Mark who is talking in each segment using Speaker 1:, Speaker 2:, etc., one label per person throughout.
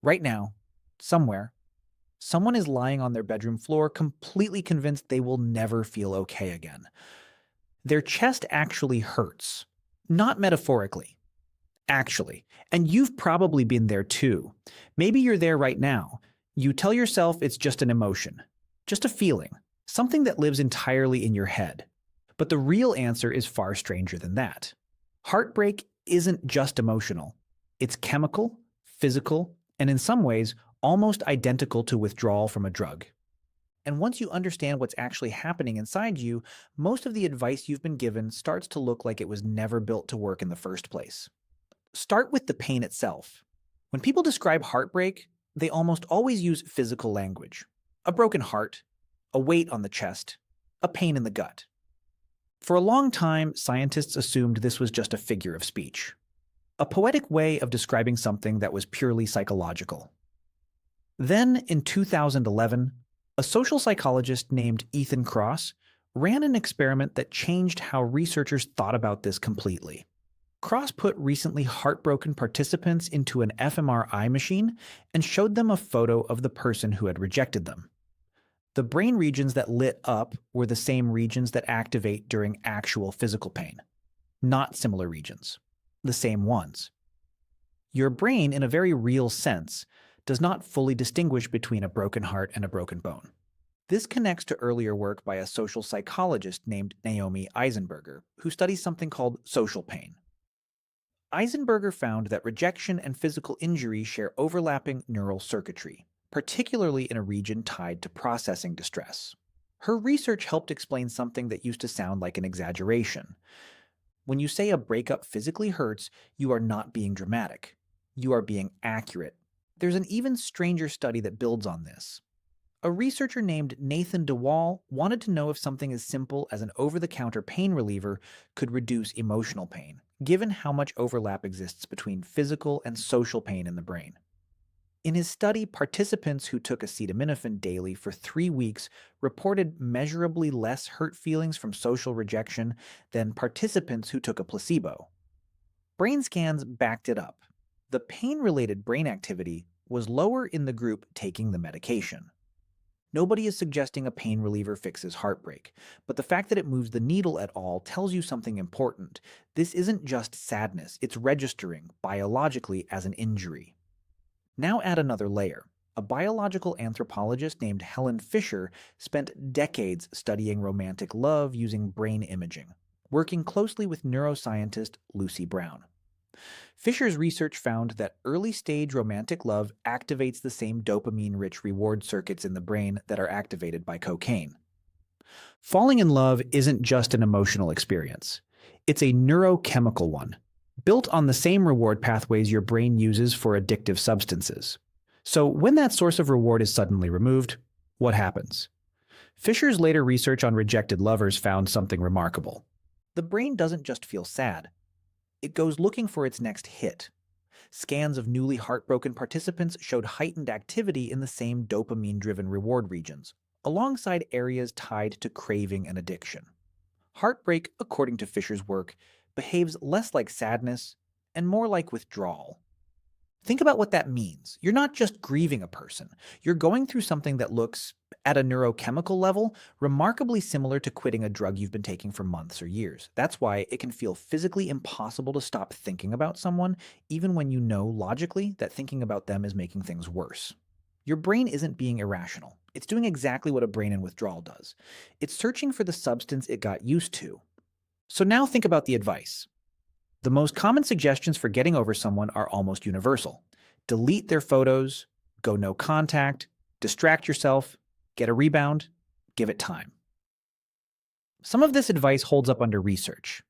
Speaker 1: Right now, somewhere, someone is lying on their bedroom floor completely convinced they will never feel okay again. Their chest actually hurts. Not metaphorically, actually. And you've probably been there too. Maybe you're there right now. You tell yourself it's just an emotion, just a feeling, something that lives entirely in your head. But the real answer is far stranger than that. Heartbreak isn't just emotional, it's chemical, physical, and in some ways, almost identical to withdrawal from a drug. And once you understand what's actually happening inside you, most of the advice you've been given starts to look like it was never built to work in the first place. Start with the pain itself. When people describe heartbreak, they almost always use physical language: a broken heart, a weight on the chest, a pain in the gut. For a long time, scientists assumed this was just a figure of speech, a poetic way of describing something that was purely psychological. Then, in 2011, a social psychologist named Ethan Kross ran an experiment that changed how researchers thought about this completely. Cross put recently heartbroken participants into an fMRI machine and showed them a photo of the person who had rejected them. The brain regions that lit up were the same regions that activate during actual physical pain, not similar regions, the same ones. Your brain, in a very real sense, does not fully distinguish between a broken heart and a broken bone. This connects to earlier work by a social psychologist named Naomi Eisenberger, who studies something called social pain. Eisenberger found that rejection and physical injury share overlapping neural circuitry, particularly in a region tied to processing distress. Her research helped explain something that used to sound like an exaggeration. When you say a breakup physically hurts, you are not being dramatic. You are being accurate. There's an even stranger study that builds on this. A researcher named Nathan DeWall wanted to know if something as simple as an over-the-counter pain reliever could reduce emotional pain, given how much overlap exists between physical and social pain in the brain. In his study, participants who took acetaminophen daily for 3 weeks reported measurably less hurt feelings from social rejection than participants who took a placebo. Brain scans backed it up. The pain-related brain activity was lower in the group taking the medication. Nobody is suggesting a pain reliever fixes heartbreak, but the fact that it moves the needle at all tells you something important. This isn't just sadness, it's registering biologically as an injury. Now add another layer. A biological anthropologist named Helen Fisher spent decades studying romantic love using brain imaging, working closely with neuroscientist Lucy Brown. Fisher's research found that early-stage romantic love activates the same dopamine-rich reward circuits in the brain that are activated by cocaine. Falling in love isn't just an emotional experience. It's a neurochemical one, built on the same reward pathways your brain uses for addictive substances. So when that source of reward is suddenly removed, what happens? Fisher's later research on rejected lovers found something remarkable. The brain doesn't just feel sad. It goes looking for its next hit. Scans of newly heartbroken participants showed heightened activity in the same dopamine-driven reward regions, alongside areas tied to craving and addiction. Heartbreak, according to Fisher's work, behaves less like sadness and more like withdrawal. Think about what that means. You're not just grieving a person. You're going through something that looks, at a neurochemical level, remarkably similar to quitting a drug you've been taking for months or years. That's why it can feel physically impossible to stop thinking about someone, even when you know logically that thinking about them is making things worse. Your brain isn't being irrational. It's doing exactly what a brain in withdrawal does. It's searching for the substance it got used to. So now think about the advice. The most common suggestions for getting over someone are almost universal. Delete their photos, go no contact, distract yourself, get a rebound, give it time. Some of this advice holds up under research.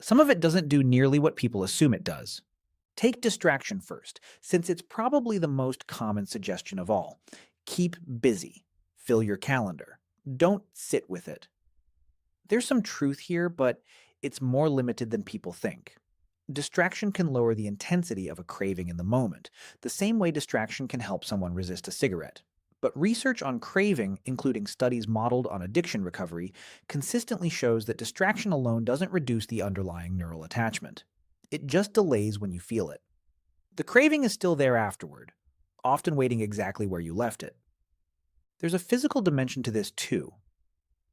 Speaker 1: Some of it doesn't do nearly what people assume it does. Take distraction first, since it's probably the most common suggestion of all. Keep busy. Fill your calendar. Don't sit with it. There's some truth here, but it's more limited than people think. Distraction can lower the intensity of a craving in the moment, the same way distraction can help someone resist a cigarette. But research on craving, including studies modeled on addiction recovery, consistently shows that distraction alone doesn't reduce the underlying neural attachment. It just delays when you feel it. The craving is still there afterward. often waiting exactly where you left it. There's a physical dimension to this too,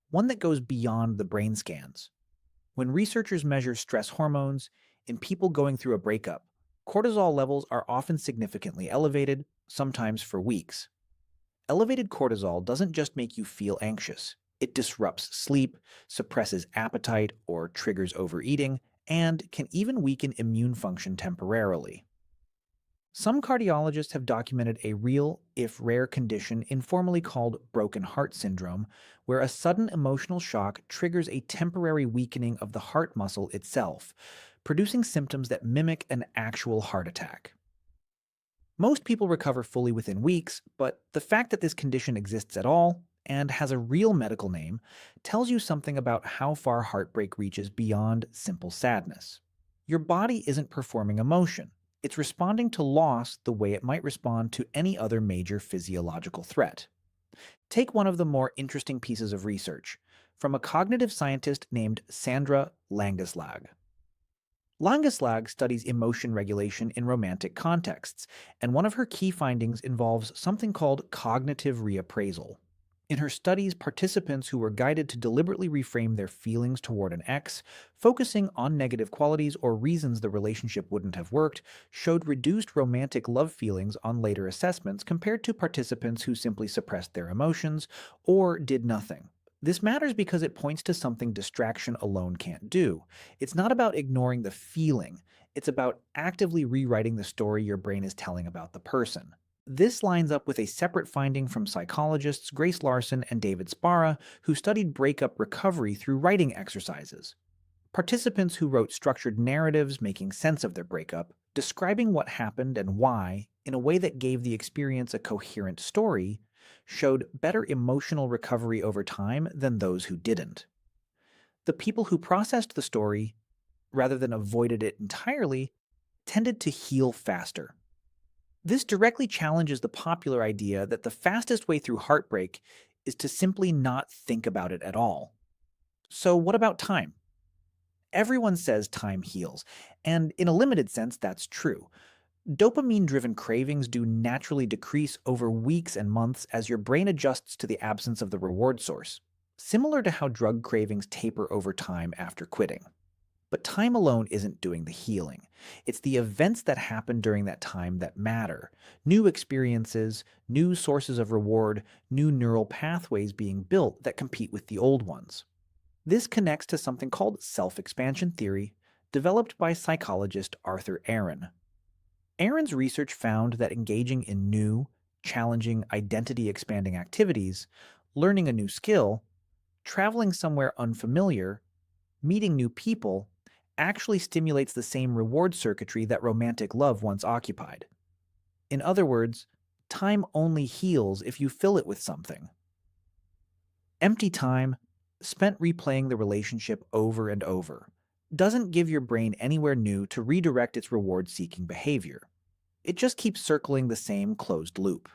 Speaker 1: one that goes beyond the brain scans. When researchers measure stress hormones in people going through a breakup, cortisol levels are often significantly elevated, sometimes for weeks. Elevated cortisol doesn't just make you feel anxious. It disrupts sleep, suppresses appetite, or triggers overeating, and can even weaken immune function temporarily. Some cardiologists have documented a real, if rare, condition informally called broken heart syndrome, where a sudden emotional shock triggers a temporary weakening of the heart muscle itself, producing symptoms that mimic an actual heart attack. Most people recover fully within weeks, but the fact that this condition exists at all and has a real medical name tells you something about how far heartbreak reaches beyond simple sadness. Your body isn't performing emotion. It's responding to loss the way it might respond to any other major physiological threat. Take one of the more interesting pieces of research from a cognitive scientist named Sandra Langeslag. Langeslag studies emotion regulation in romantic contexts, and one of her key findings involves something called cognitive reappraisal. In her studies, participants who were guided to deliberately reframe their feelings toward an ex, focusing on negative qualities or reasons the relationship wouldn't have worked, showed reduced romantic love feelings on later assessments compared to participants who simply suppressed their emotions or did nothing. This matters because it points to something distraction alone can't do. It's not about ignoring the feeling, it's about actively rewriting the story your brain is telling about the person. This lines up with a separate finding from psychologists Grace Larson and David Sparra, who studied breakup recovery through writing exercises. Participants who wrote structured narratives making sense of their breakup, describing what happened and why in a way that gave the experience a coherent story, showed better emotional recovery over time than those who didn't. The people who processed the story, rather than avoided it entirely, tended to heal faster. This directly challenges the popular idea that the fastest way through heartbreak is to simply not think about it at all. So, what about time? Everyone says time heals, and in a limited sense, that's true. Dopamine-driven cravings do naturally decrease over weeks and months as your brain adjusts to the absence of the reward source, similar to how drug cravings taper over time after quitting. But time alone isn't doing the healing. It's the events that happen during that time that matter. New experiences, new sources of reward, new neural pathways being built that compete with the old ones. This connects to something called self-expansion theory, developed by psychologist Arthur Aaron. Aaron's research found that engaging in new, challenging, identity-expanding activities, learning a new skill, traveling somewhere unfamiliar, meeting new people, actually stimulates the same reward circuitry that romantic love once occupied. In other words, time only heals if you fill it with something. Empty time, spent replaying the relationship over and over, doesn't give your brain anywhere new to redirect its reward-seeking behavior. It just keeps circling the same closed loop.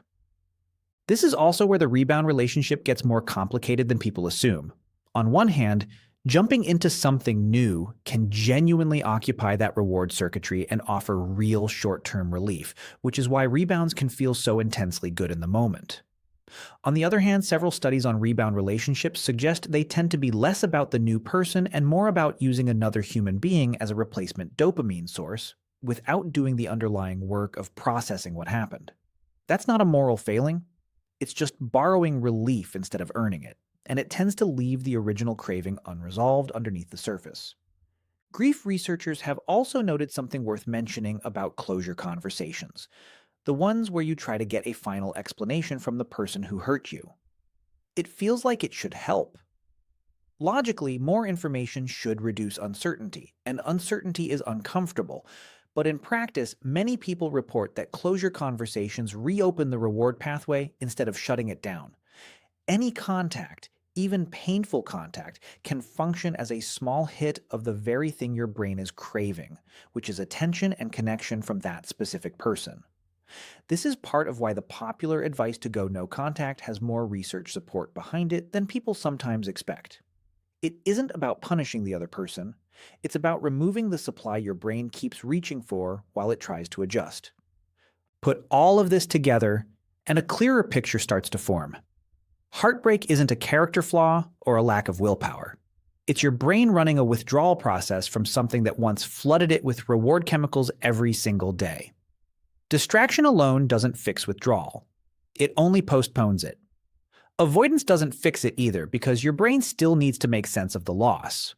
Speaker 1: This is also where the rebound relationship gets more complicated than people assume. On one hand, jumping into something new can genuinely occupy that reward circuitry and offer real short-term relief, which is why rebounds can feel so intensely good in the moment. On the other hand, several studies on rebound relationships suggest they tend to be less about the new person and more about using another human being as a replacement dopamine source, without doing the underlying work of processing what happened. That's not a moral failing. It's just borrowing relief instead of earning it, and it tends to leave the original craving unresolved underneath the surface. Grief researchers have also noted something worth mentioning about closure conversations, the ones where you try to get a final explanation from the person who hurt you. It feels like it should help. Logically, more information should reduce uncertainty, and uncertainty is uncomfortable. But in practice, many people report that closure conversations reopen the reward pathway instead of shutting it down. Any contact, even painful contact, can function as a small hit of the very thing your brain is craving, which is attention and connection from that specific person. This is part of why the popular advice to go no contact has more research support behind it than people sometimes expect. It isn't about punishing the other person. It's about removing the supply your brain keeps reaching for while it tries to adjust. Put all of this together, and a clearer picture starts to form. Heartbreak isn't a character flaw or a lack of willpower. It's your brain running a withdrawal process from something that once flooded it with reward chemicals every single day. Distraction alone doesn't fix withdrawal. It only postpones it. Avoidance doesn't fix it either because your brain still needs to make sense of the loss.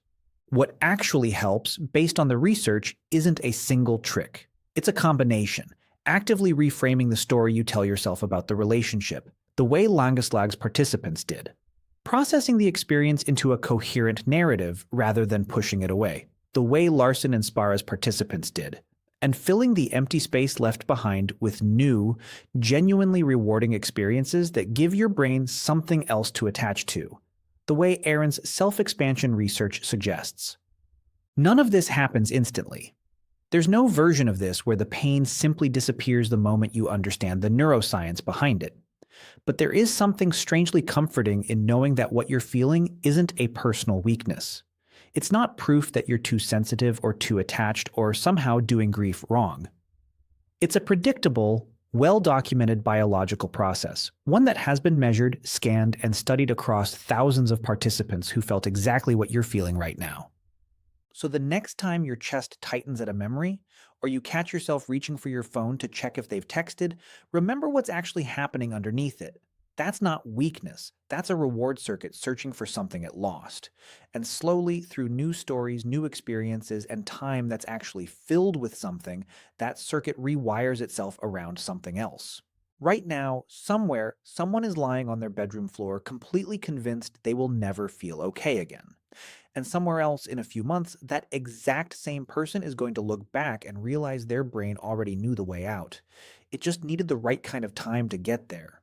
Speaker 1: What actually helps, based on the research, isn't a single trick. It's a combination, actively reframing the story you tell yourself about the relationship, the way Langeslag's participants did. Processing the experience into a coherent narrative rather than pushing it away, the way Larson and Spara's participants did, and filling the empty space left behind with new, genuinely rewarding experiences that give your brain something else to attach to, the way Aaron's self-expansion research suggests. None of this happens instantly. There's no version of this where the pain simply disappears the moment you understand the neuroscience behind it. But there is something strangely comforting in knowing that what you're feeling isn't a personal weakness. It's not proof that you're too sensitive or too attached or somehow doing grief wrong. It's a predictable, well-documented biological process, one that has been measured, scanned, and studied across thousands of participants who felt exactly what you're feeling right now. So the next time your chest tightens at a memory, or you catch yourself reaching for your phone to check if they've texted, remember what's actually happening underneath it. That's not weakness. That's a reward circuit searching for something it lost. And slowly, through new stories, new experiences, and time that's actually filled with something, that circuit rewires itself around something else. Right now, somewhere, someone is lying on their bedroom floor completely convinced they will never feel okay again. And somewhere else in a few months, that exact same person is going to look back and realize their brain already knew the way out. It just needed the right kind of time to get there.